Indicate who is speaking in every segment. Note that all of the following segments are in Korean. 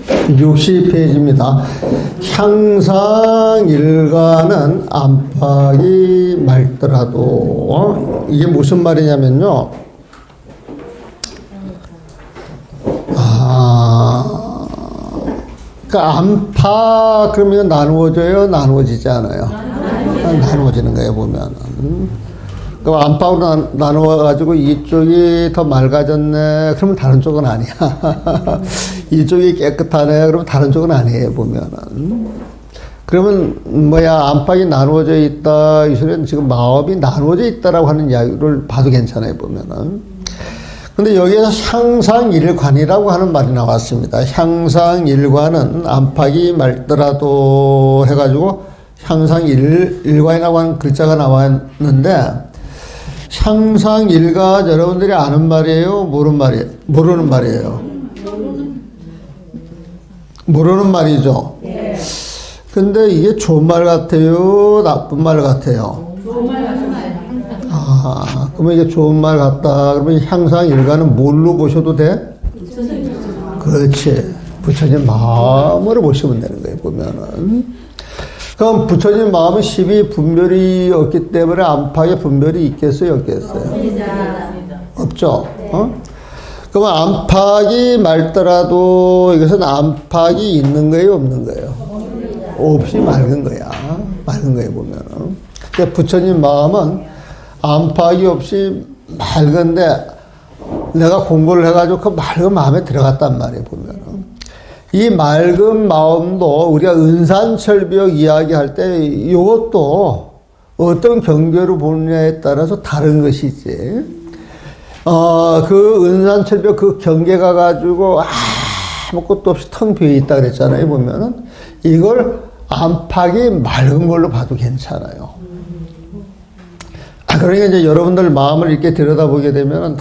Speaker 1: 60페이지입니다. 향상일가는 안팎이 맑더라도 이게 무슨 말이냐면요. 그러니까 안팎 그러면 나누어져요? 나누어지지 않아요? 나누어지는 거예요 보면은. 그럼 안팎으로 나누어가지고 이쪽이 더 맑아졌네. 그러면 다른 쪽은 아니야. 이쪽이 깨끗하네. 그러면 다른 쪽은 아니에요, 보면은. 그러면, 안팎이 나누어져 있다. 이 소리는 지금 마음이 나누어져 있다라고 하는 이야기를 봐도 괜찮아요, 보면은. 근데 여기에서 향상일관이라고 하는 말이 나왔습니다. 향상일관은 안팎이 맑더라도 해가지고 향상일관이라고 하는 글자가 나왔는데, 향상일가 여러분들이 아는 말이에요? 모르는 말이에요? 모르는 말이에요. 모르는 말이죠. 근데 이게 좋은 말 같아요? 나쁜 말 같아요?
Speaker 2: 좋은 말 같아요.
Speaker 1: 그러면 이게 좋은 말 같다. 그러면 향상일가는 뭘로 보셔도 돼? 그렇지. 부처님 마음으로 보시면 되는 거예요, 보면은. 그럼 부처님 마음은 12 분별이 없기 때문에 안팎에 분별이 있겠어요, 없겠어요? 없죠. 그러면 안팎이 맑더라도 이것은 안팎이 있는 거예요, 없는 거예요? 없이 맑은 거야. 맑은 거예요, 보면은. 그러니까 부처님 마음은 안팎이 없이 맑은데 내가 공부를 해가지고 그 맑은 마음에 들어갔단 말이에요, 보면은. 이 맑은 마음도 우리가 은산철벽 이야기할 때 이것도 어떤 경계로 보느냐에 따라서 다른 것이지. 그 은산철벽 그 경계가 가지고 아무것도 없이 텅 비어 있다 그랬잖아요, 보면은. 이걸 안팎이 맑은 걸로 봐도 괜찮아요. 그러니까 이제 여러분들 마음을 이렇게 들여다보게 되면은,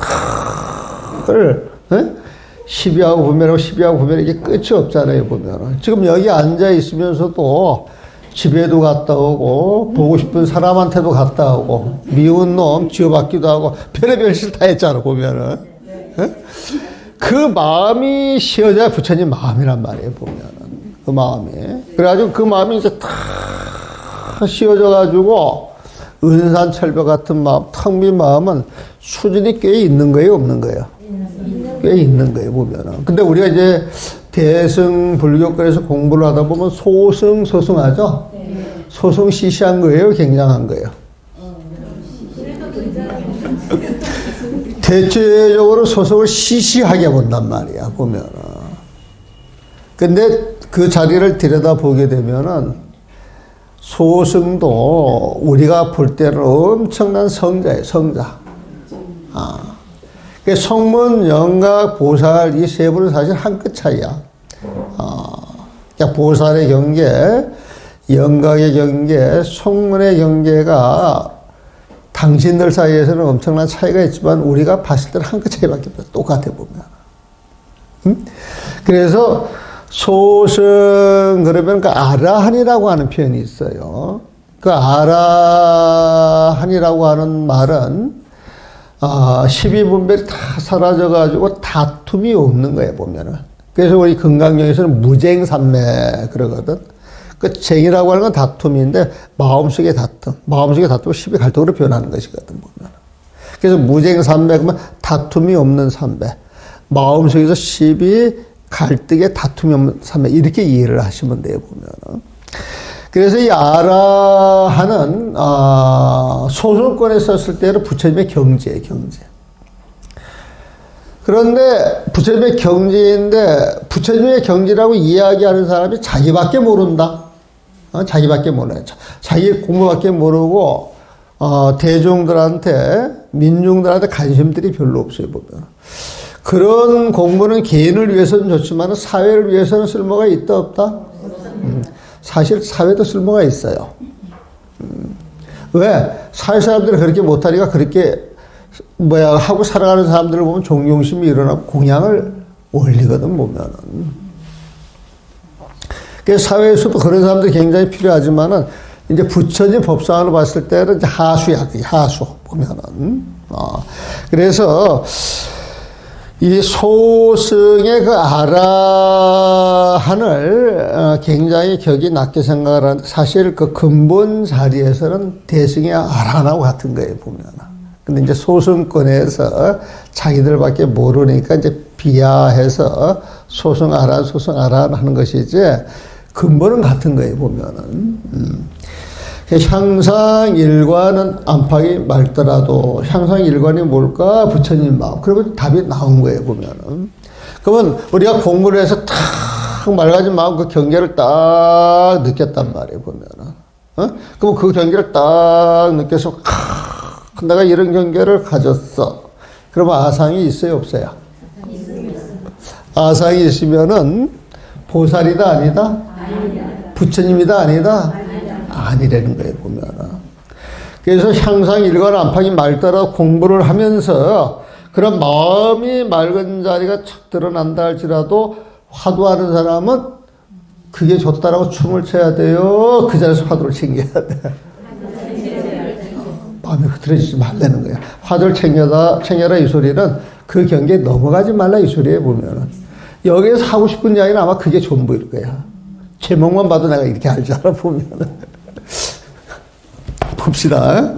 Speaker 1: 12하고 분별하고 12하고 분별 이게 끝이 없잖아요, 보면은. 지금 여기 앉아 있으면서도 집에도 갔다 오고, 보고 싶은 사람한테도 갔다 오고, 미운 놈 지어받기도 하고, 별의별 짓 다 했잖아, 보면은. 그 마음이 씌어져야 부처님 마음이란 말이에요, 보면은. 그 마음이. 그래가지고 그 마음이 이제 다 씌어져가지고, 은산철벽 같은 마음, 텅 빈 마음은 수준이 꽤 있는 거예요, 없는 거예요? 꽤 있는 거예요, 보면은. 근데 우리가 이제 대승 불교권에서 공부를 하다 보면 소승, 소승하죠? 소승 시시한 거예요, 굉장한 거예요? 대체적으로 소승을 시시하게 본단 말이야, 보면은. 근데 그 자리를 들여다보게 되면은 소승도 우리가 볼 때는 엄청난 성자예요, 성자. 성문, 영각, 보살 이 세 분은 사실 한 끗 차이야. 그러니까 보살의 경계, 영각의 경계, 성문의 경계가 당신들 사이에서는 엄청난 차이가 있지만 우리가 봤을 때는 한 끗 차이밖에 없어. 똑같아 보면. 그래서 소승 그러면 그 아라한이라고 하는 표현이 있어요. 그 아라한이라고 하는 말은 12분별이 다 사라져가지고 다툼이 없는 거예요, 보면은. 그래서 우리 금강경에서는 무쟁삼매 그러거든. 그 쟁이라고 하는 건 다툼인데, 마음속의 다툼. 마음속의 다툼을 12 갈등으로 표현하는 것이거든, 보면은. 그래서 무쟁삼매, 그러면 다툼이 없는 삼매. 마음속에서 12 갈등에 다툼이 없는 삼매. 이렇게 이해를 하시면 돼요, 보면은. 그래서 이 아라한은 소승권에 썼을 때는 부처님의 경지예요, 경지. 그런데 부처님의 경지인데 부처님의 경지라고 이야기하는 사람이 자기밖에 모른다. 자기밖에 몰라요. 자기 공부밖에 모르고 대중들한테 민중들한테 관심들이 별로 없어요, 보면. 그런 공부는 개인을 위해서는 좋지만 사회를 위해서는 쓸모가 있다 없다? 사실 사회도 쓸모가 있어요. 왜? 사회 사람들이 그렇게 못하니까 그렇게 하고 살아가는 사람들을 보면 존경심이 일어나고 공양을 올리거든, 보면은. 그래서 사회에서도 그런 사람들이 굉장히 필요하지만은 이제 부처님 법상으로 봤을 때는 이제 하수야, 하수, 보면은. 그래서 이 소승의 그 아라한을 굉장히 격이 낮게 생각하는, 사실 그 근본 자리에서는 대승의 아라한하고 같은 거예요, 보면. 근데 이제 소승권에서 자기들밖에 모르니까 이제 비하해서 소승 아라한 하는 것이지, 근본은 같은 거예요, 보면은. 향상일관은 안팎이 맑더라도 향상일관이 뭘까? 부처님 마음. 그러면 답이 나온 거예요, 보면은. 그러면 우리가 공부를 해서 탁 맑아진 마음 그 경계를 딱 느꼈단 말이에요, 보면은. 그럼 그 경계를 딱 느껴서 내가 이런 경계를 가졌어. 그러면 아상이 있어요, 없어요? 아상이 있으면은 보살이다, 아니다? 부처님이다, 아니다? 아니라는 거예요, 보면은. 그래서 향상일관 안팎이 맑더라 공부를 하면서 그런 마음이 맑은 자리가 착 드러난다 할지라도 화두하는 사람은 그게 좋다라고 춤을 춰야 돼요. 그 자리에서 화두를 챙겨야 돼. 마음이 흐트러지지 말라는 거야. 화두를 챙겨라 이 소리는 그 경계에 넘어가지 말라 이 소리에 보면은. 여기에서 하고 싶은 이야기는 아마 그게 전부일 거야. 제목만 봐도 내가 이렇게 알잖아, 보면은. 봅시다.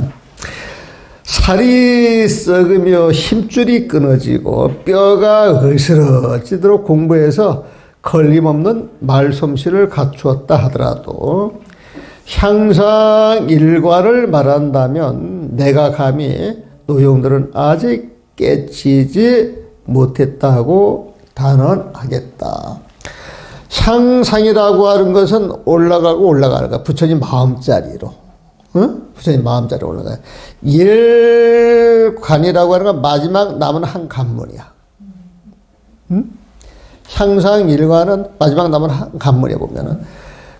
Speaker 1: 살이 썩으며 힘줄이 끊어지고 뼈가 으스러지도록 공부해서 걸림없는 말솜씨를 갖추었다 하더라도 향상일관을 말한다면 내가 감히 노용들은 아직 깨치지 못했다고 단언하겠다. 향상이라고 하는 것은 올라가고 올라가는 거야. 부처님 마음자리로. 부처님 마음자리로 올라가요. 일관이라고 하는 건 마지막 남은 한 관문이야. 향상일관은 마지막 남은 한 관문이야, 보면은.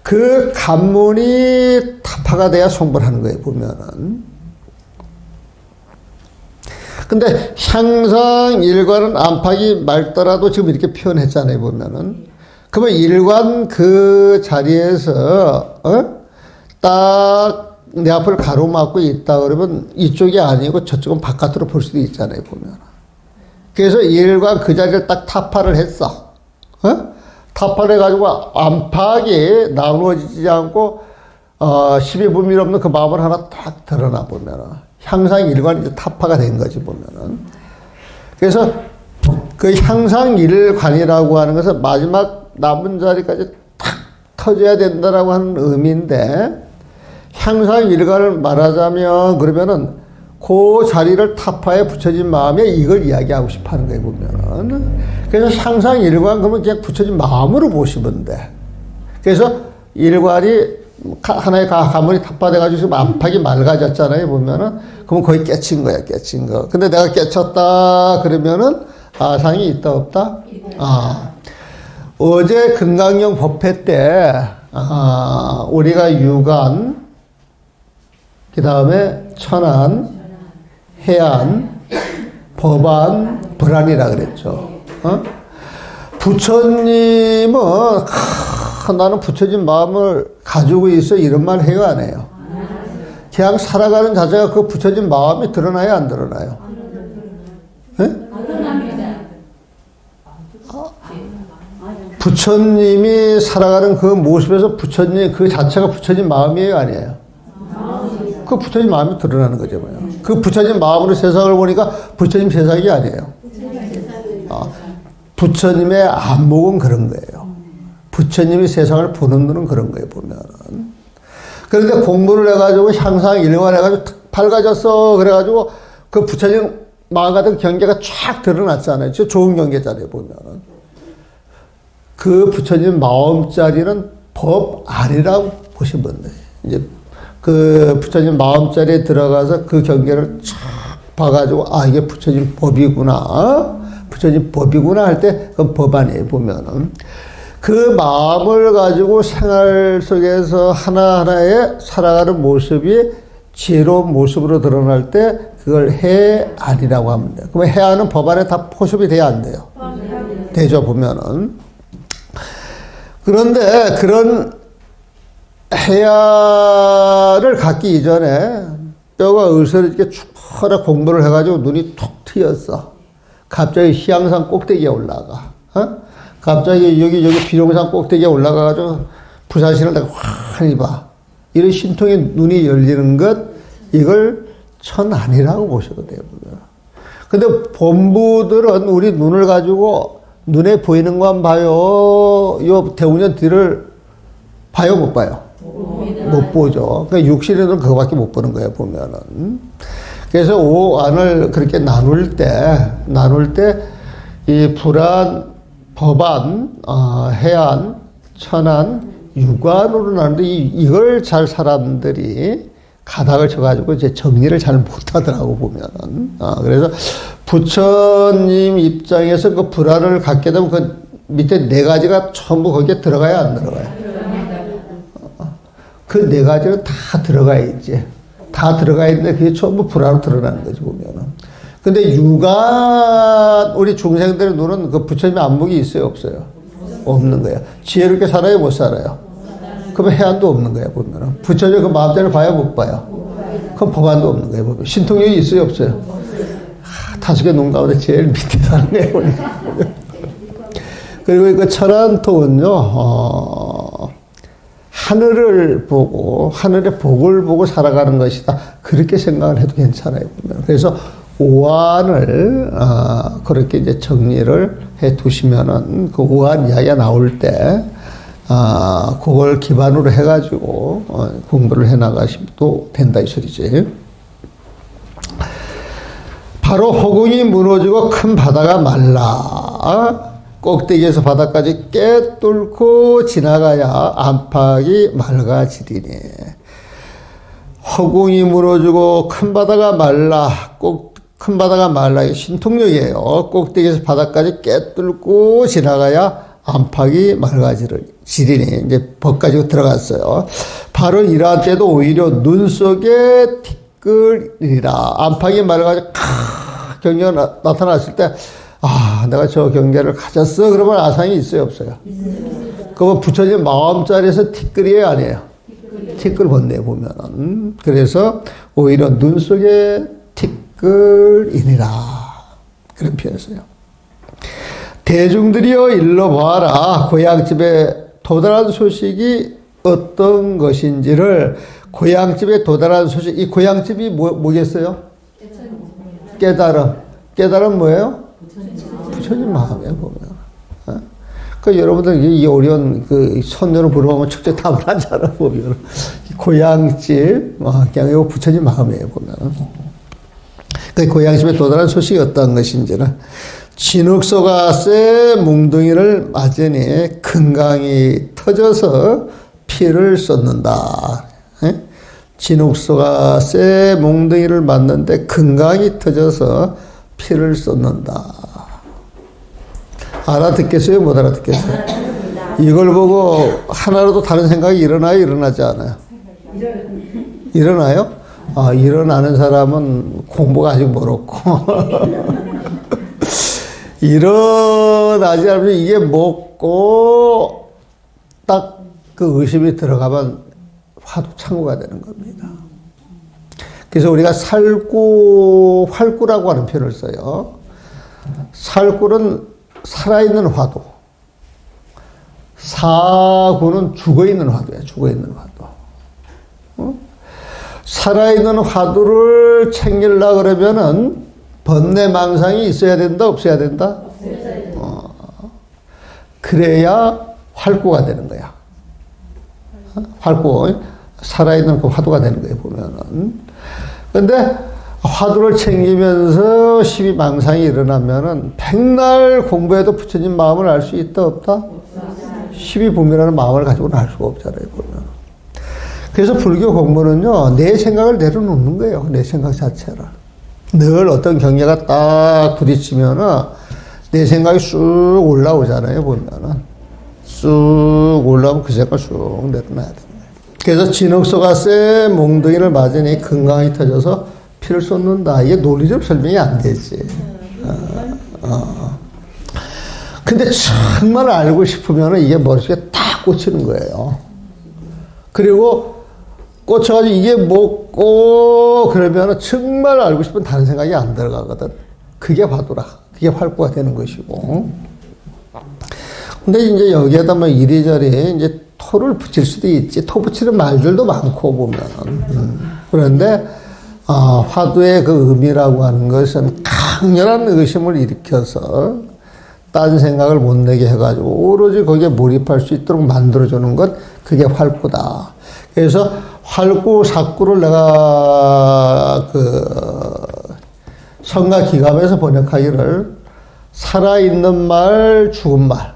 Speaker 1: 그 관문이 타파가 돼야 성불하는 거예요, 보면은. 근데 향상일관은 안팎이 맑더라도 지금 이렇게 표현했잖아요, 보면은. 그러면 일관 그 자리에서, 딱 내 앞을 가로막고 있다 그러면 이쪽이 아니고 저쪽은 바깥으로 볼 수도 있잖아요, 보면. 그래서 일관 그 자리를 딱 타파를 했어. 타파를 해가지고 안팎이 나누어지지 않고, 시비분밀 없는 그 마음을 하나 딱 드러나 보면은. 향상일관이 이제 타파가 된 거지, 보면은. 그래서 그 향상일관이라고 하는 것은 마지막 남은 자리까지 탁 터져야 된다라고 하는 의미인데, 향상일관을 말하자면 그러면은 그 자리를 타파에 붙여진 마음에 이걸 이야기하고 싶어 하는 거예요, 보면은. 그래서 향상일관 그러면 그냥 붙여진 마음으로 보시면 돼. 그래서 일관이 하나의 가문이 타파돼가지고 지금 안팎이 맑아졌잖아요, 보면은. 그러면 거의 깨친 거야, 깨친 거. 근데 내가 깨쳤다 그러면은 아상이 있다, 없다? 어제 금강경 법회 때, 우리가 유관, 그 다음에 천안, 해안, 법안, 불안이라 그랬죠. 부처님은 나는 부처님 마음을 가지고 있어 이런 말 해요, 안 해요? 그냥 살아가는 자체가 그 부처님 마음이 드러나요, 안 드러나요? 부처님이 살아가는 그 모습에서 부처님 그 자체가 부처님 마음이에요, 아니에요? 그 부처님 마음이 드러나는 거죠, 뭐요. 그 부처님 마음으로 세상을 보니까 부처님 세상이 아니에요. 부처님의 안목은 그런 거예요. 부처님이 세상을 보는 눈은 그런 거예요, 보면은. 그런데 공부를 해가지고 향상일관 해가지고 밝아졌어. 그래가지고 그 부처님 마음 같은 경계가 쫙 드러났잖아요. 저 좋은 경계잖아요, 보면은. 그 부처님 마음자리는 법 아니라고 보시면 돼요. 이제 그 부처님 마음자리에 들어가서 그 경계를 쫙 봐가지고, 이게 부처님 법이구나. 부처님 법이구나 할 때, 그건 법 아니에요, 보면은. 그 마음을 가지고 생활 속에서 하나하나의 살아가는 모습이 지혜로운 모습으로 드러날 때, 그걸 해안이라고 하면 돼요. 그러면 해안은 법 안에 다 포섭이 돼야 안 돼요? 되죠, 보면은. 그런데 그런 해야를 갖기 이전에 뼈가 으스러지게 축하라 공부를 해가지고 눈이 툭 트였어. 갑자기 희양산 꼭대기에 올라가. 갑자기 여기 비룡산 꼭대기에 올라가가지고 부산시를 내가 환히 봐. 이런 신통의 눈이 열리는 것, 이걸 천안이라고 보셔도 돼요. 근데 본부들은 우리 눈을 가지고 눈에 보이는 것만 봐요. 요 대운년 뒤를 봐요, 못 봐요? 못 보죠. 그러니까 육신에는 그거밖에 못 보는 거예요, 보면은. 그래서 오안을 그렇게 나눌 때, 이 불안, 법안, 해안, 천안, 육안으로 나누는데, 이걸 잘 사람들이 가닥을 쳐가지고 이제 정리를 잘 못하더라고, 보면은. 그래서 부처님 입장에서 그 불안을 갖게 되면 그 밑에 네 가지가 전부 거기에 들어가야 안 들어가요? 그 네 가지는 다 들어가 있지. 다 들어가 있는데 그게 전부 불안으로 드러나는 거지, 보면은. 근데 육안, 우리 중생들의 눈은 그 부처님의 안목이 있어요, 없어요? 없는 거야. 지혜롭게 살아요, 못 살아요? 그러면 해안도 없는 거야, 보면은. 부처님 그 마음대로 봐요, 못 봐요? 그럼 법안도 없는 거야, 보면. 신통력이 있어요, 없어요? 다섯 개 눈 가운데 제일 밑에 사는 거예요, 보니까. 그리고 그 천안통은요, 하늘을 보고, 하늘의 복을 보고 살아가는 것이다. 그렇게 생각을 해도 괜찮아요, 보면. 그래서 오안을, 그렇게 이제 정리를 해 두시면은, 그 오안 이야기가 나올 때, 그걸 기반으로 해가지고, 공부를 해 나가시도 된다, 이 소리지. 바로 허공이 무너지고 큰 바다가 말라. 꼭대기에서 바닥까지 깨뚫고 지나가야 안팎이 맑아지리니. 허공이 무너지고 큰 바다가 말라. 큰 바다가 말라. 이게 신통력이에요. 꼭대기에서 바닥까지 깨뚫고 지나가야 안팎이 맑아지리니. 이제 법 가지고 들어갔어요. 바로 이러한 때도 오히려 눈 속에 티끌이라. 안팎이 맑아지고 경계가 나타났을 때, 내가 저 경계를 가졌어? 그러면 아상이 있어요, 없어요? 그러면 부처님 마음자리에서 티끌이에요, 아니에요? 티끌 본네요, 보면은. 그래서 오히려 눈 속에 티끌이니라. 그런 표현이었어요. 대중들이여 일러 보아라. 고향집에 도달한 소식이 어떤 것인지를, 고향집에 도달한 소식, 이 고향집이 뭐겠어요? 깨달음. 깨달음 뭐예요? 부처님 마음이에요, 보면. 그 여러분들 이 어려운 그 선녀로 물어보면 직접 답을 하잖아, 보면. 고향집, 그냥 이거 부처님 마음이에요, 보면. 그 고향집에 도달한 소식이 어떤 것인지는, 진흙소가 새 뭉둥이를 맞으니 금강이 터져서 피를 쏟는다. 진흙소가 새 뭉둥이를 맞는데 금강이 터져서 피를 쏟는다. 알아듣겠어요? 못 알아듣겠어요? 이걸 보고 하나라도 다른 생각이 일어나요? 일어나지 않아요? 일어나요? 일어나는 사람은 공부가 아직 멀었고 일어나지 않으면 이게 뭐고 딱 그 의심이 들어가면 화두 창고가 되는 겁니다. 그래서 우리가 살구, 활구라고 하는 표현을 써요. 살구는 살아있는 화두. 사구는 죽어있는 화두야, 죽어있는 화두. 살아있는 화두를 챙기려고 그러면은 번뇌망상이 있어야 된다, 없어야 된다? 그래야 활구가 되는 거야. 활구. 살아있는 그 화두가 되는 거예요, 보면은. 근데 화두를 챙기면서 시비망상이 일어나면은 백날 공부해도 부처님 마음을 알 수 있다, 없다? 시비분별하는 마음을 가지고는 알 수가 없잖아요, 보면. 그래서 불교 공부는요, 내 생각을 내려놓는 거예요, 내 생각 자체를. 늘 어떤 경계가 딱 부딪히면은 내 생각이 쑥 올라오잖아요, 보면은. 쑥 올라오면 그 생각을 쑥 내려놔야 되는 거예요. 그래서 진흙소가 새 몽둥이를 맞으니 금강이 터져서 피를 쏟는다. 이게 논리적 설명이 안 되지. 근데 정말 알고 싶으면 이게 머릿속에 딱 꽂히는 거예요. 그리고 꽂혀가지고 이게 뭐고 그러면 정말 알고 싶으면 다른 생각이 안 들어가거든. 그게 화두라. 그게 활구가 되는 것이고. 근데 이제 여기에다 뭐 이리저리 이제 토를 붙일 수도 있지. 토 붙이는 말들도 많고 보면은. 그런데, 화두의 그 의미라고 하는 것은 강렬한 의심을 일으켜서 딴 생각을 못 내게 해가지고 오로지 거기에 몰입할 수 있도록 만들어주는 것, 그게 활구다. 그래서 활구, 사구를 내가 성가 기감에서 번역하기를 살아있는 말, 죽은 말,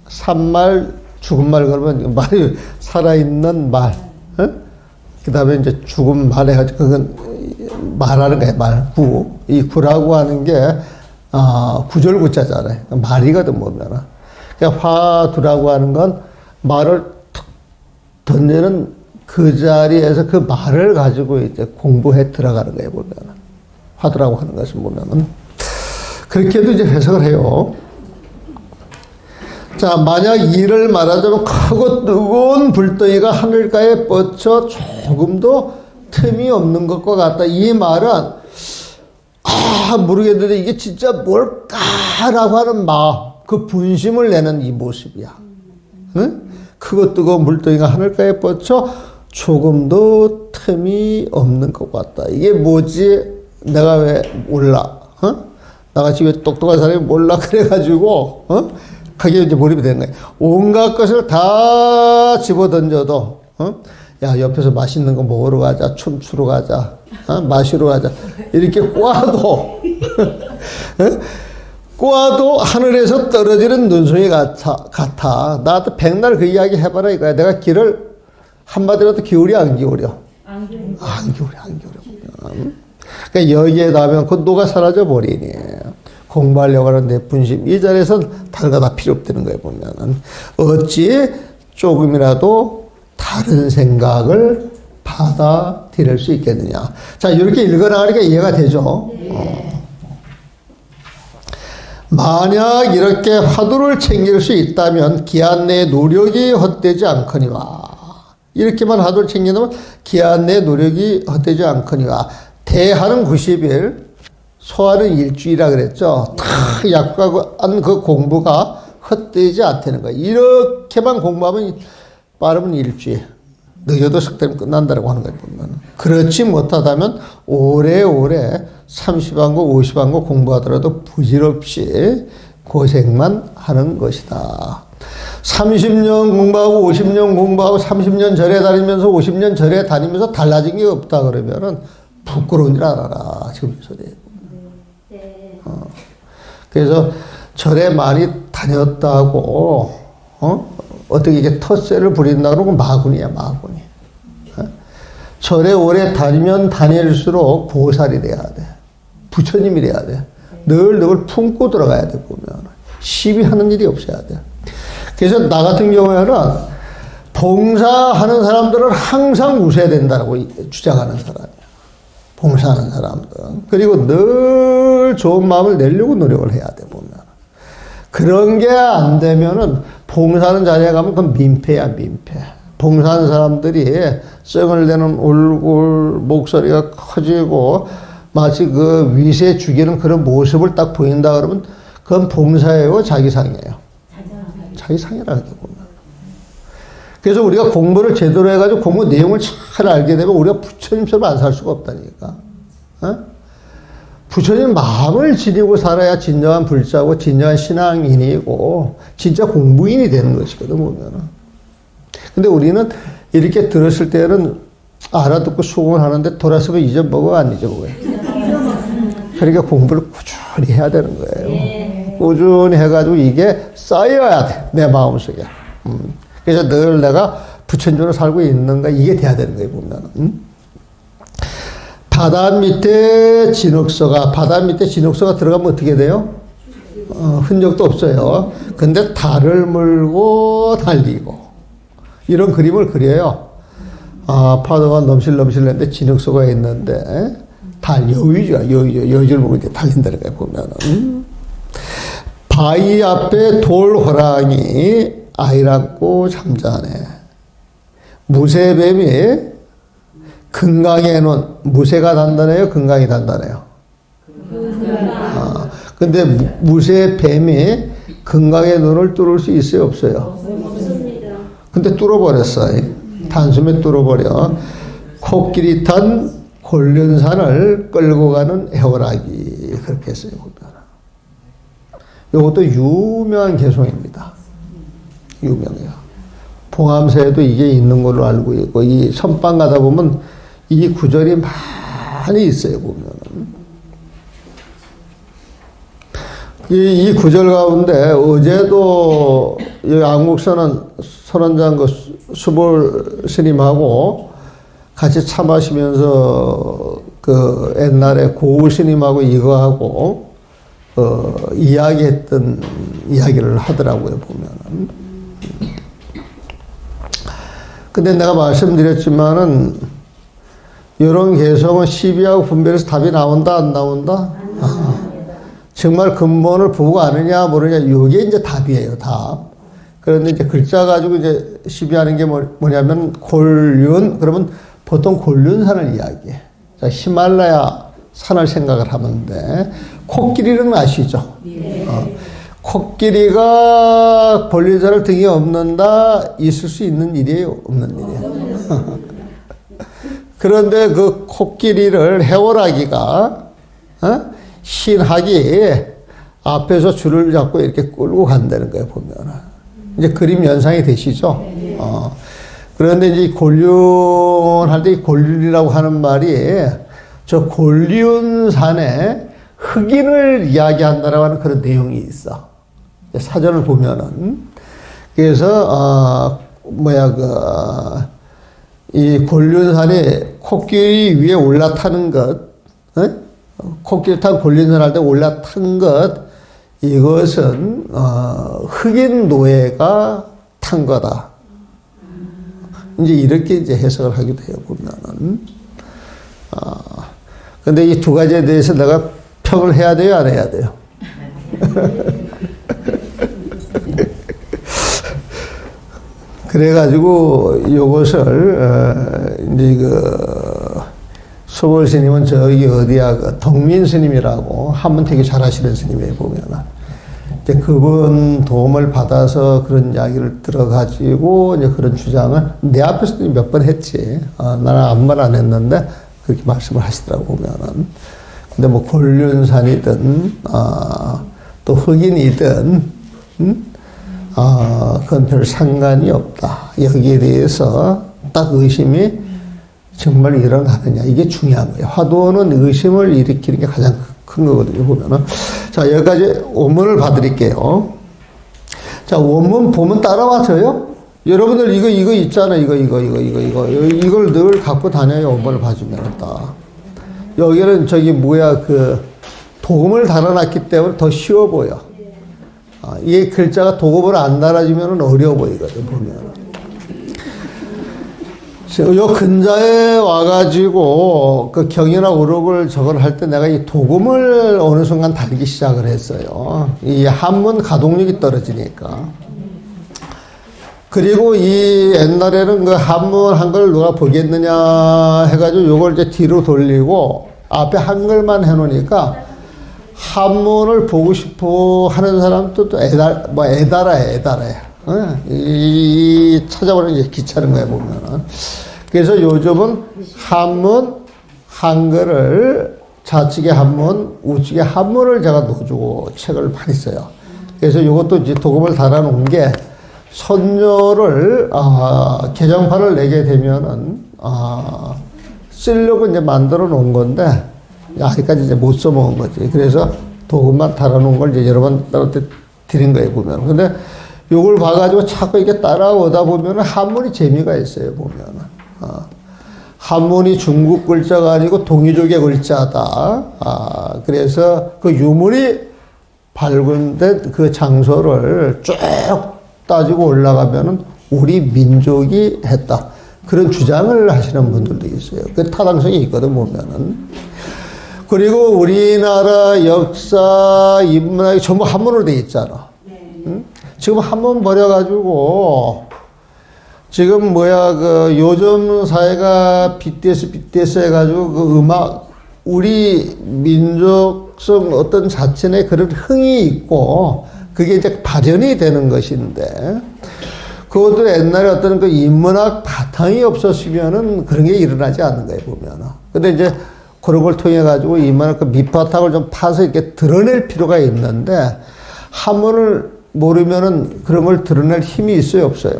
Speaker 1: 산말, 죽은 말 그러면 말이 살아있는 말, 그 다음에 이제 죽은 말 해가지고 그건 말하는 거예요. 말, 구. 이 구라고 하는 게 구절구자잖아요. 말이거든 보면은. 그러니까 화두라고 하는 건 말을 툭 던지는 그 자리에서 그 말을 가지고 이제 공부해 들어가는 거예요 보면은. 화두라고 하는 것은 보면은 그렇게도 이제 해석을 해요. 자, 만약 이를 말하자면 크고 뜨거운 불덩이가 하늘가에 뻗쳐 조금도 틈이 없는 것과 같다. 이 말은 모르겠는데 이게 진짜 뭘까라고 하는 마음, 그 분심을 내는 이 모습이야. 응? 크고 뜨거운 불덩이가 하늘가에 뻗쳐 조금도 틈이 없는 것 같다. 이게 뭐지? 내가 왜 몰라? 나같이 왜 똑똑한 사람이 몰라? 그래가지고, 그게 이제 몰입이 되는 거예요. 온갖 것을 다 집어 던져도, 야, 옆에서 맛있는 거 먹으러 가자, 춤추러 가자, 마시러 가자. 이렇게 꼬아도 하늘에서 떨어지는 눈송이 같아. 나한테 백날 그 이야기 해봐라 이거야. 내가 길을 한마디라도 기울여, 안 기울여? 안 기울여. 그러니까 여기에 나면 그 녹아 사라져 버리니. 공부하려고 하는 내 분심. 이 자리에선 다른 거 다 필요 없다는 거예요, 보면은. 어찌 조금이라도 다른 생각을 받아들일 수 있겠느냐. 자, 이렇게 읽어나가니까 이해가 되죠? 만약 이렇게 화두를 챙길 수 있다면 기한 내 노력이 헛되지 않거니와. 이렇게만 화두를 챙기면 기한 내 노력이 헛되지 않거니와. 대하는 90일, 소하는 일주일이라 그랬죠. 다 약속한 그 공부가 헛되지 않다는 거예요. 이렇게만 공부하면 빠르면 일주일, 늦어도 석 달이면 끝난다고 하는 거예요. 보면. 그렇지 못하다면 오래오래 30안고 50안고 공부하더라도 부질없이 고생만 하는 것이다. 30년 공부하고 50년 공부하고 30년 절에 다니면서 50년 절에 다니면서 달라진 게 없다 그러면은 부끄러운 줄 알아라. 지금 이 소리예요. 그래서 절에 많이 다녔다고, 어떻게 이게 텃세를 부린다 그러면 마군이야, 마군이. 절에 오래 다니면 다닐수록 보살이 돼야 돼. 부처님이 돼야 돼. 늘 품고 들어가야 돼, 보면. 시비하는 일이 없어야 돼. 그래서 나 같은 경우에는 봉사하는 사람들은 항상 웃어야 된다고 주장하는 사람이야. 봉사하는 사람들. 그리고 늘 좋은 마음을 내려고 노력을 해야 돼, 보면. 그런 게 안 되면은 봉사하는 자리에 가면 그건 민폐야, 민폐. 봉사하는 사람들이 썽을 내는 얼굴, 목소리가 커지고 마치 그 위세 죽이는 그런 모습을 딱 보인다 그러면 그건 봉사예요, 자기상이에요? 자기상이라 하게 보면. 그래서 우리가 공부를 제대로 해가지고 공부 내용을 잘 알게 되면 우리가 부처님처럼 안 살 수가 없다니까. 부처님 마음을 지니고 살아야 진정한 불자고 진정한 신앙인이고 진짜 공부인이 되는 것이거든, 보면은. 근데 우리는 이렇게 들었을 때는 알아듣고 수긍을 하는데 돌아서면 잊어먹어, 안 잊어먹어요? 그러니까 공부를 꾸준히 해야 되는 거예요. 꾸준히 해가지고 이게 쌓여야 돼, 내 마음속에. 그래서 늘 내가 부처님으로 살고 있는가, 이게 돼야 되는 거예요, 보면은. 바다 밑에 진흙소가 들어가면 어떻게 돼요? 흔적도 없어요. 근데 달을 물고 달리고. 이런 그림을 그려요. 파도가 넘실넘실했는데 진흙소가 있는데, 여의주를 보고 이제 달린다는 거예요, 보면은. 바위 앞에 돌호랑이 아이를 안고 잠자네. 무쇠뱀이 무쇠가 단단해요? 금강이 단단해요? 근데 무쇠 뱀이 건강의 눈을 뚫을 수 있어요, 없어요?
Speaker 2: 없습니다.
Speaker 1: 근데 뚫어버렸어요. 단숨에 뚫어버려. 코끼리 탄 곤륜산을 끌고 가는 해오라기. 그렇게 했어요, 보면. 이것도 유명한 개송입니다. 유명해요. 봉암사에도 이게 있는 걸로 알고 있고, 이 선방 가다 보면 이 구절이 많이 있어요, 보면은. 이 구절 가운데 어제도 이 안국선은 선원장 그 수볼 스님하고 같이 차 마시면서 그 옛날에 고우 스님하고 이거하고 이야기했던 이야기를 하더라고요, 보면은. 근데 내가 말씀드렸지만은 이런 개성은 시비하고 분별해서 답이 나온다, 안 나온다? 정말 근본을 보고 아느냐, 모르냐, 이게 이제 답이에요, 답. 그런데 이제 글자 가지고 이제 시비하는 게 뭐냐면, 곤륜, 그러면 보통 곤륜산을 이야기해. 자, 히말라야 산을 생각을 하면 돼. 코끼리는 아시죠? 코끼리가 곤륜산을 등에 업는다, 있을 수 있는 일이에요, 없는 일이에요? 그런데 그 코끼리를 해오라기가, 신학이 앞에서 줄을 잡고 이렇게 끌고 간다는 거예요, 보면은. 이제 그림 연상이 되시죠? 그런데 이제 곤륜할 때 곤륜이라고 하는 말이 저 곤륜산에 흑인을 이야기한다라고 하는 그런 내용이 있어. 사전을 보면은. 그래서, 이 곤륜산에 코끼리 위에 올라타는 것, 코끼리 탄 곤륜산 할 때 올라탄 것, 이것은, 흑인 노예가 탄 거다. 이제 이렇게 이제 해석을 하기도 해요, 보면은. 근데 이 두 가지에 대해서 내가 평을 해야 돼요, 안 해야 돼요? 그래가지고 이것을, 이제 소볼 스님은 저기 어디야, 덕민 스님이라고 한문 되게 잘하시는 스님이에요, 보면은. 이제 그분 도움을 받아서 그런 이야기를 들어가지고 이제 그런 주장을 내 앞에서도 몇 번 했지. 나는 아무 말 안 했는데 그렇게 말씀을 하시더라고, 보면은. 근데 뭐 곤륜산이든, 또 흑인이든, 그건 별 상관이 없다. 여기에 대해서 딱 의심이 정말 일어나느냐. 이게 중요한 거예요. 화두는 의심을 일으키는 게 가장 큰 거거든요, 보면은. 자, 여기까지 원문을 봐드릴게요. 자, 원문 보면 따라와서요. 여러분들 이거 있잖아요. 이걸 늘 갖고 다녀요. 원문을 봐주면 딱. 여기는 도금을 달아놨기 때문에 더 쉬워 보여. 이 글자가 도금을 안 달아주면 어려워 보이거든, 보면. 요 근자에 와가지고 그 경이나 오록을 저걸 할 때 내가 이 도금을 어느 순간 달기 시작을 했어요. 이 한문 가동력이 떨어지니까. 그리고 이 옛날에는 그 한문 한글 누가 보겠느냐 해가지고 요걸 이제 뒤로 돌리고 앞에 한글만 해놓으니까 한문을 보고 싶어 하는 사람도 또 애달아해. 찾아보는 게 귀찮은 거야, 보면은. 그래서 요즘은 한문, 한글을 좌측에 한문, 우측에 한문을 제가 넣어주고 책을 많이 써요. 그래서 이것도 이제 도금을 달아놓은 게 선조를, 개정판을 내게 되면은, 쓰려고 이제 만들어 놓은 건데, 아직까지 이제 못 써먹은 거지. 그래서 도금만 달아놓은 걸 이제 여러 번 드린 거예요, 보면. 근데 요걸 봐가지고 자꾸 이렇게 따라오다 보면은 한문이 재미가 있어요, 보면은. 한문이 중국 글자가 아니고 동이족의 글자다. 그래서 그 유물이 발굴된 그 장소를 쭉 따지고 올라가면은 우리 민족이 했다. 그런 주장을 하시는 분들도 있어요. 그 타당성이 있거든, 보면은. 그리고 우리나라 역사, 인문학이 전부 한문으로 돼 있잖아. 응? 지금 한문 버려가지고, 지금 요즘 사회가 BTS 해가지고 그 음악, 우리 민족성 어떤 자체의 그런 흥이 있고 그게 이제 발현이 되는 것인데 그것도 옛날에 어떤 그 인문학 바탕이 없었으면은 그런 게 일어나지 않는 거예요, 보면은. 근데 이제 그런 걸 통해 가지고 인문학 그 밑바탕을 좀 파서 이렇게 드러낼 필요가 있는데 한문을 모르면은 그런 걸 드러낼 힘이 있어요, 없어요?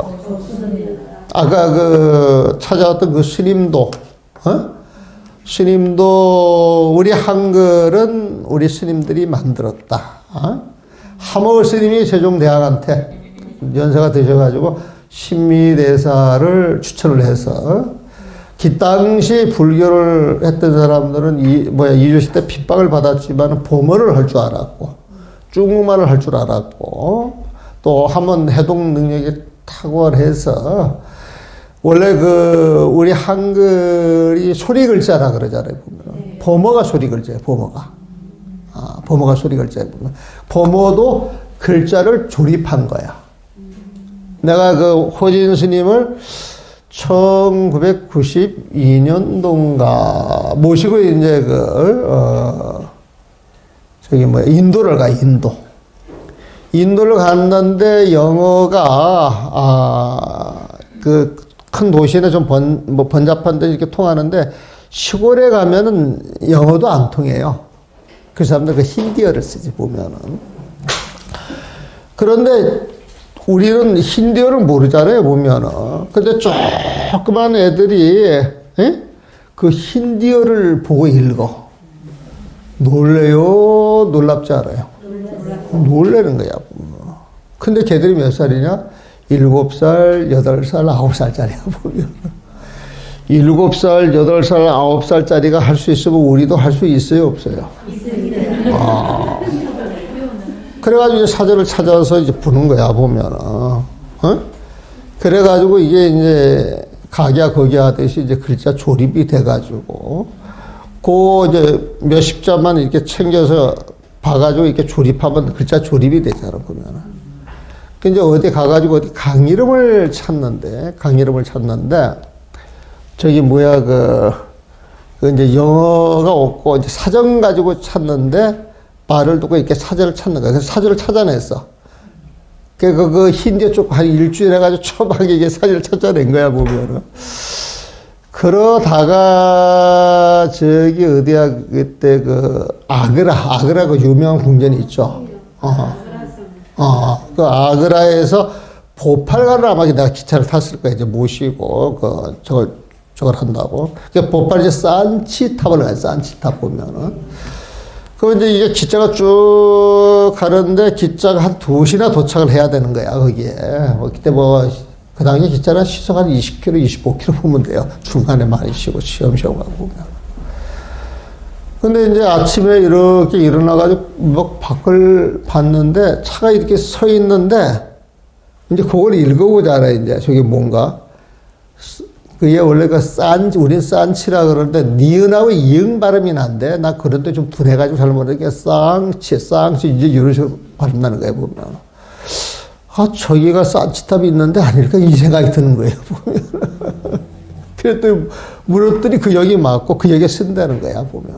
Speaker 1: 아까 그 찾아왔던 그 스님도, 스님도 우리 한글은 우리 스님들이 만들었다. 하모을 스님이 세종대왕한테 연세가 되셔가지고 신미대사를 추천을 해서 그 당시 불교를 했던 사람들은 이주시 때 핍박을 받았지만 범어를 할 줄 알았고 중국말을 할 줄 알았고 또 한번 해동 능력이 탁월해서 원래 그 우리 한글이 소리 글자라 그러잖아요. 보면 범어가 소리 글자예요. 범어가 소리 글자예요. 보면 범어도 글자를 조립한 거야. 내가 그 호진 스님을 1992년도인가 모시고 이제 인도를 가, 인도를 갔는데 영어가, 그 큰 도시에는 좀 번잡한 데 이렇게 통하는데 시골에 가면은 영어도 안 통해요. 그 사람들 그 힌디어를 쓰지, 보면은. 그런데 우리는 힌디어를 모르잖아요, 보면은. 근데 조그만 애들이, 그 힌디어를 보고 읽어. 놀래요? 놀랍지 않아요? 놀래는 거야. 근데 걔들이 몇 살이냐? 7살, 8살, 9살짜리야, 보면. 7살, 8살, 9살짜리가 할 수 있으면 우리도 할 수 있어요, 없어요? 있습니다. 그래가지고 사전을 찾아서 이제 부는 거야, 보면은. 그래가지고 이게 이제 각야 거기야 하듯이 이제 글자 조립이 돼가지고, 이제 몇십 자만 이렇게 챙겨서 봐가지고 이렇게 조립하면 글자 조립이 되잖아, 보면은. 이제 어디 가가지고 어디 강 이름을 찾는데, 저기 이제 영어가 없고 이제 사전 가지고 찾는데, 말을 두고 이렇게 사전을 찾는 거야. 그래서 사전을 찾아냈어. 그 힌디어 쪽 한 일주일 해가지고 초반에 이게 사전을 찾아낸 거야, 보면은. 그러다가, 저기, 어디야, 그때 아그라 그 유명한 궁전이 있죠. 그 아그라에서 보팔가를 아마 내가 기차를 탔을 거야. 이제 모시고, 저걸 한다고. 보팔 이제 산치탑을 가요. 산치탑 보면은. 이제 이게 기차가 쭉 가는데 기차가 한 2시나 도착을 해야 되는 거야, 거기에. 그때 그 당시에 기차는 시속 한 20km, 25km 보면 돼요. 중간에 많이 쉬고, 쉬엄쉬엄 가고 보면. 근데 이제 아침에 이렇게 일어나가지고 밖을 봤는데 차가 이렇게 서 있는데 이제 그걸 읽어보잖아, 이제. 저게 뭔가. 그게 원래 우린 싼치라 그러는데, 니은하고 이응 발음이 난데, 나 그런데 좀 둔해가지고 잘 모르니까, 쌍치, 이제 이런 식으로 발음나는 거예요, 보면. 저기가 싼치탑이 있는데 아닐까? 이 생각이 드는 거예요, 보면. 그랬더니 물었더니 그 역이 맞고 그 역에 쓴다는 거야, 보면.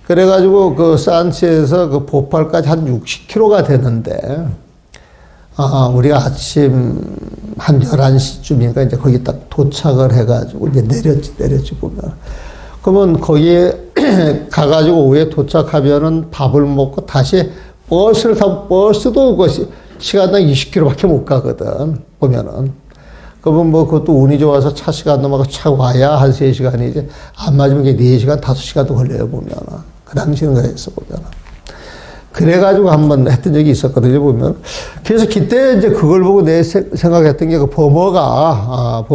Speaker 1: 그래가지고 그 싼치에서 그 보팔까지 한 60km가 되는데, 우리가 아침 한 11시쯤인가 이제 거기 딱 도착을 해가지고 이제 내렸지 보면. 그러면 거기에 가가지고 오후에 도착하면은 밥을 먹고 다시 버스를 타고 버스도 시간당 20km밖에 못 가거든, 보면은. 그러면 그것도 운이 좋아서 차 시간 넘어가 차 와야 한 3시간이지. 안 맞으면 이게 4시간, 5시간도 걸려요, 보면은. 그 당시는 그랬어, 보면은. 그래가지고 한번 했던 적이 있었거든요, 보면. 그래서 그때 이제 그걸 보고 내 생각했던 게 범어가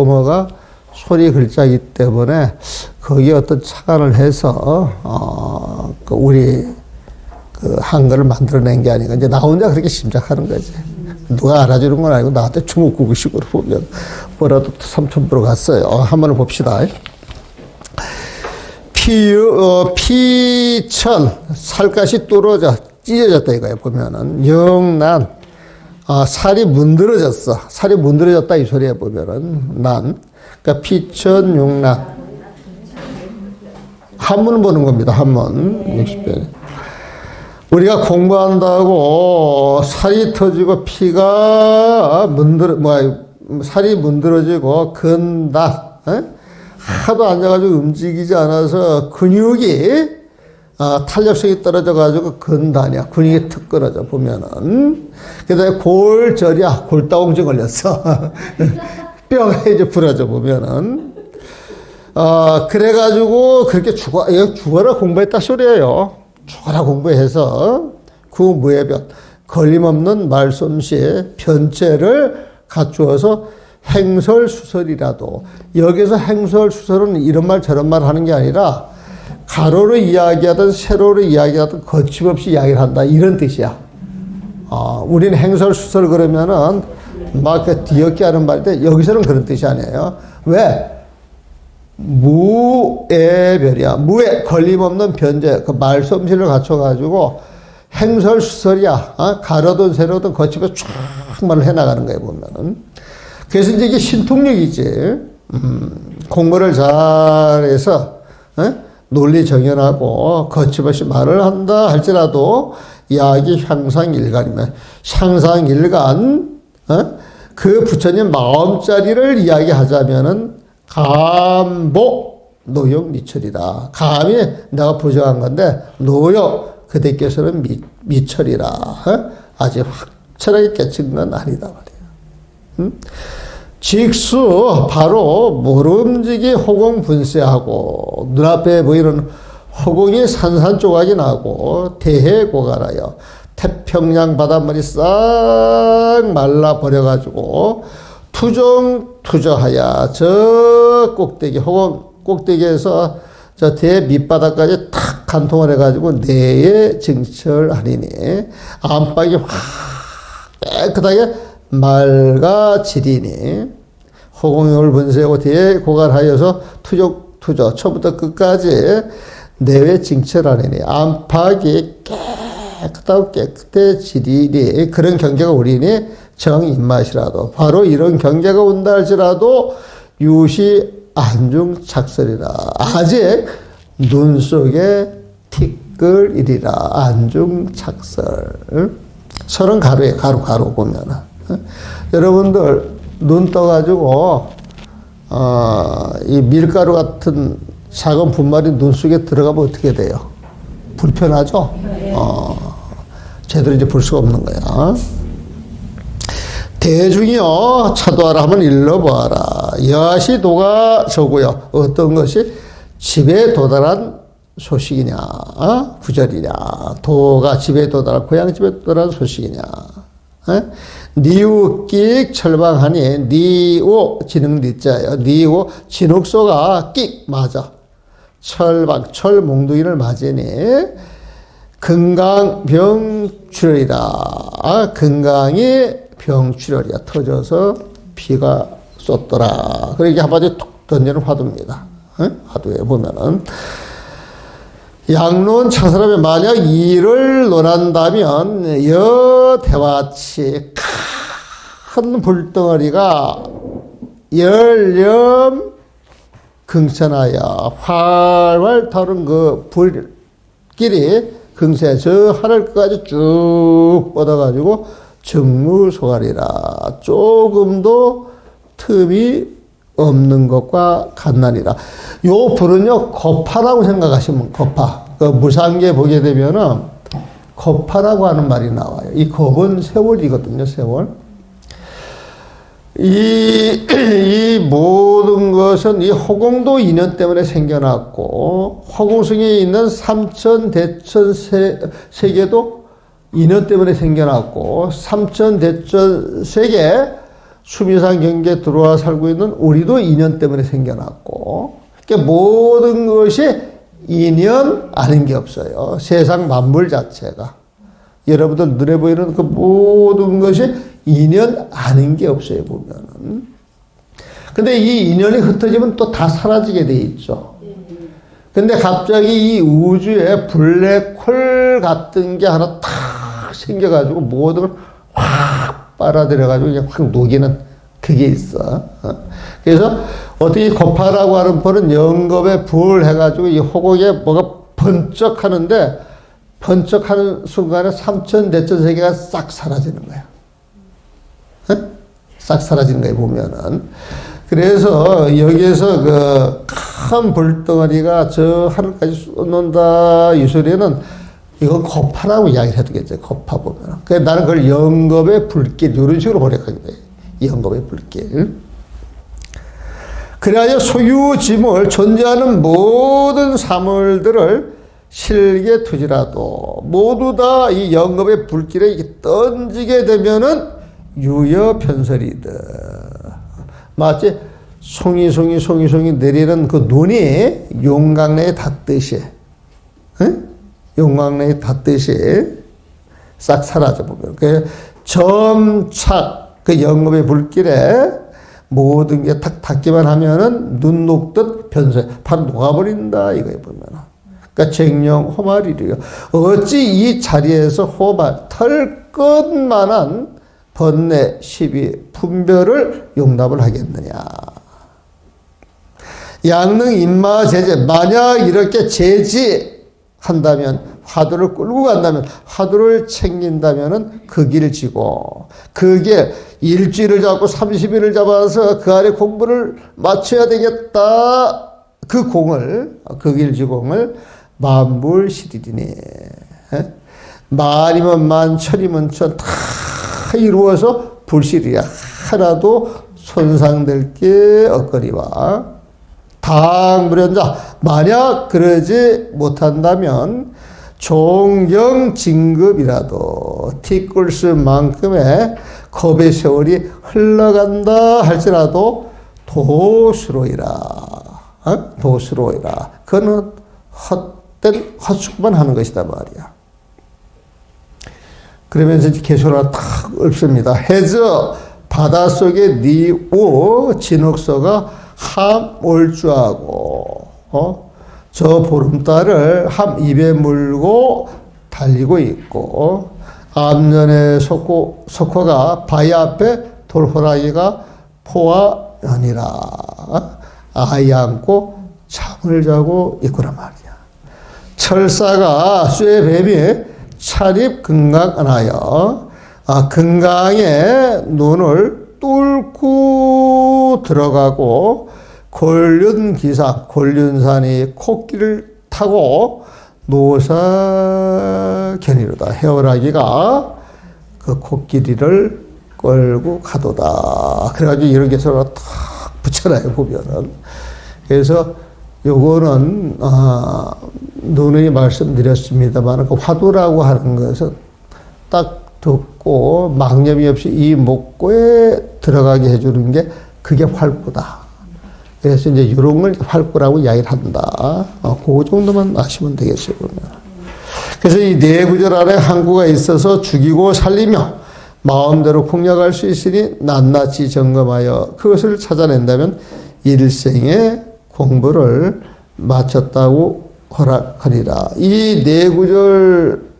Speaker 1: 소리 글자이기 때문에 거기에 어떤 착안을 해서, 우리 한글을 만들어낸 게 아닌가. 이제 나 혼자 그렇게 짐작하는 거지. 누가 알아주는 건 아니고 나한테 주먹구구식으로 보면 뭐라도 삼천부로 갔어요. 한번 봅시다. 피천, 살갗이 찢어졌다 이거예요, 보면은. 영난, 살이 문드러졌어. 살이 문드러졌다 이 소리에 보면은. 난. 그러니까 피천, 용난. 한문 보는 겁니다. 한문. 60배. 우리가 공부한다고 살이 터지고 피가 살이 문드러지고 근다. 하도 앉아가지고 움직이지 않아서 근육이 탄력성이 떨어져가지고 근다냐. 근육이 턱 끊어져 보면은. 그 다음에 골절이야. 골다공증 걸렸어. 뼈가 이제 부러져 보면은. 그래가지고 그렇게 죽어라 공부했다 소리예요. 죽어라 공부해서 그 무해변 걸림없는 말솜씨에 변체를 갖추어서 행설수설이라도 여기서 행설수설은 이런 말 저런 말 하는 게 아니라 가로로 이야기하든 세로로 이야기하든 거침없이 이야기를 한다 이런 뜻이야. 우리는 행설수설 그러면은 막 뒤엎게 하는 말인데 여기서는 그런 뜻이 아니에요. 왜? 무애별이야. 무애 걸림없는 변제 그 말솜씨를 갖춰가지고 행설수설이야. 가로든 세로든 거치고 쫙 말을 해나가는 거예요 보면은. 그래서 이제 이게 신통력이지. 공부를 잘해서 논리 정연하고 거침없이 말을 한다 할지라도 야기 향상일간이면 향상일간 그 부처님 마음자리를 이야기하자면은 감보 노역 미철이다. 감이 내가 부정한 건데 노역 그대께서는 미철이라. 아직 확철하게 깨친 건 아니다 말이야. 직수 바로 모름지기 호공 분쇄하고 눈앞에 보이는 호공이 산산조각이 나고 대해고갈하여 태평양 바닷물이 싹 말라버려가지고 투정투저하여 저 꼭대기 호공 꼭대기에서 저 대 밑바닥까지 탁 간통을 해가지고 내에 증철하리니 안팎이 확 깨끗하게 맑아지리니 호공을 분쇄하고 대에 고갈하여서 투저 처부터 끝까지 내외 증철하리니 안팎이 깨끗하고 깨끗해지리니 그런 경계가 오리니 정입맛이라도 바로 이런 경계가 온다 할지라도 유시 안중착설이라. 아직 눈 속에 티끌이리라. 안중착설. 설은 가루에 가루 보면은. 여러분들 눈 떠가지고 이 밀가루 같은 작은 분말이 눈 속에 들어가면 어떻게 돼요? 불편하죠? 제대로 이제 볼 수가 없는 거야. 대중이여 차도하라 하면 일러보아라. 여시도가 저고요. 어떤 것이 집에 도달한 소식이냐 구절이냐. 도가 집에 도달한 고향 집에 도달한 소식이냐. 니우끽 철방하니 니오 진흙 니자예요. 니오 진흙소가 끽 맞아. 철방 철 몽둥이를 맞으니 금강병출혈이라. 금강이 병출혈이야. 터져서 피가 쏟더라. 그러게 한마디 툭 던지는 화두입니다. 화두에 보면은 양론 차사람이 만약 이를 논한다면 여대와치 큰 불덩어리가 열렴 긍천하여 활활 타오른 그 불길이 긍세 저 하늘 끝까지 쭉 뻗어가지고 정무소갈이라. 조금도 틈이 없는 것과 같나니라. 요 불은요 거파라고 생각하시면 거파. 그 무상계 보게 되면은 거파라고 하는 말이 나와요. 이 겁은 세월이거든요. 세월. 이 모든 것은 이 허공도 인연 때문에 생겨났고 허공성에 있는 삼천 대천 세계도 인연 때문에 생겨났고 삼천 대천 세계 수미상 경계에 들어와 살고 있는 우리도 인연 때문에 생겨났고 그러니까 모든 것이 인연 아닌 게 없어요. 세상 만물 자체가 여러분들 눈에 보이는 그 모든 것이 인연 아닌 게 없어요 보면은. 근데 이 인연이 흩어지면 또 다 사라지게 돼 있죠. 근데 갑자기 이 우주에 블랙홀 같은 게 하나 탁 생겨가지고 모든 걸 확 빨아들여가지고 그냥 확 녹이는 그게 있어. 그래서 어떻게 곱하라고 하는 벌은 영겁에 불 해가지고 이 호곡에 뭐가 번쩍하는데 번쩍하는 순간에 삼천 대천 세계가 싹 사라지는 거야. 싹 사라지는 거야 보면은. 그래서 여기에서 그 큰 불덩어리가 저 하늘까지 쏟는다 이 소리는 이건 곱하라고 이야기를 해도 되겠죠. 곱하 보면. 그래서 나는 그걸 영겁의 불길 이런 식으로 번역하게 돼. 영겁의 불길. 그래야 소유짐을 존재하는 모든 사물들을 실게 투지라도 모두 다 이 영겁의 불길에 던지게 되면은 유여변설이다. 마치 송이 내리는 그 눈이 용광로에 닿듯이, 응? 용광로에 닿듯이 싹 사라져 보면. 그 점착 그 영겁의 불길에 모든 게 탁 닿기만 하면은 눈 녹듯 변설, 바로 녹아버린다 이거에 보면은. 그러니까 쟁령 호말이래요. 어찌 이 자리에서 호말 털끝만한 번뇌 시비 분별을 용납을 하겠느냐. 양능 인마 제재, 만약 이렇게 제지한다면, 화두를 끌고 간다면, 화두를 챙긴다면은 그 길을 지고, 그게 일주일을 잡고 30일을 잡아서 그 안에 공부를 맞춰야 되겠다. 그 공을, 그 길지공을 만불실이니. 만이면 만, 천이면 천, 다 이루어서 불실이야. 하나도 손상될 게 없거니와. 당불연자, 만약 그러지 못한다면 종경진급이라도 티끌스만큼의 겁의 세월이 흘러간다 할지라도 도스로이라. 도스로이라. 그거는 헛된 헛수고만 하는 것이다 말이야. 그러면서 이제 개소리가 탁 읊습니다. 해저 바닷속에 니오 진흙서가 함 올주하고 저 보름달을 함 입에 물고 달리고 있고 앞면에 석호가 바위 앞에 돌호라기가 포와 연이라 아이 안고 잠을 자고 있구나 말이야. 철사가 쇠뱀이 차립 금강 안하여 금강에 눈을 뚫고 들어가고 곤륜기상, 곤륜산이 코끼리를 타고 노사견이로다. 해오라기가 그 코끼리를 끌고 가도다. 그래가지고 이런 개소리가 탁 붙여놔요, 보면은. 그래서 요거는, 누누이 말씀드렸습니다만, 그 화두라고 하는 것은 딱 듣고 망념이 없이 이 목고에 들어가게 해주는 게 그게 활구다. 그래서 이제 이런 걸 활구라고 이야기를 한다. 그 정도만 아시면 되겠어요, 그러면. 그래서 이 네 구절 안에 항구가 있어서 죽이고 살리며 마음대로 공략할 수 있으니 낱낱이 점검하여 그것을 찾아낸다면 일생의 공부를 마쳤다고 허락하리라. 이 네 구절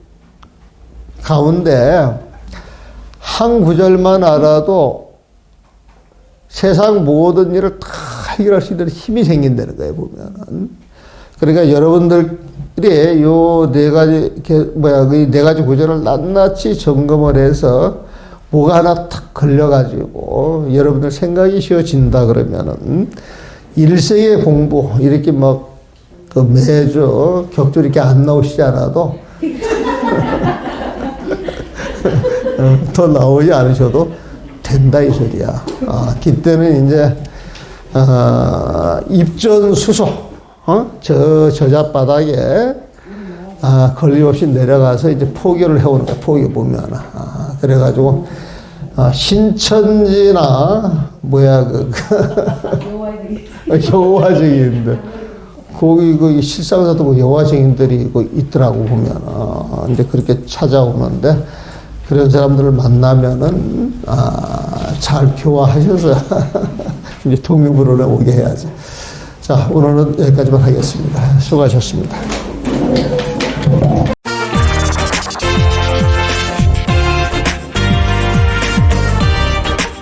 Speaker 1: 가운데 한 구절만 알아도 세상 모든 일을 다 해결할 수 있는 힘이 생긴다는 거예요, 보면은. 그러니까 여러분들이 요 네 가지, 이 네 가지 구절을 낱낱이 점검을 해서 뭐가 하나 탁 걸려가지고 여러분들 생각이 쉬워진다 그러면은 일생의 공부, 이렇게 막 그 매주 격주 이렇게 안 나오시지 않아도 더 나오지 않으셔도 된다 이 소리야. 그때는 이제 입전수소 저 저잣바닥에 걸림없이 내려가서 이제 포교를 해오는 거야. 포교 보면 그래가지고 신천지나 여호와증인들 거기 실상사도 그 여호와증인들이 있더라고 보면 이제 그렇게 찾아오는데. 그런 사람들을 만나면은, 잘 교화하셔서, 이제 독립으로 오게 해야지. 자, 오늘은 여기까지만 하겠습니다. 수고하셨습니다.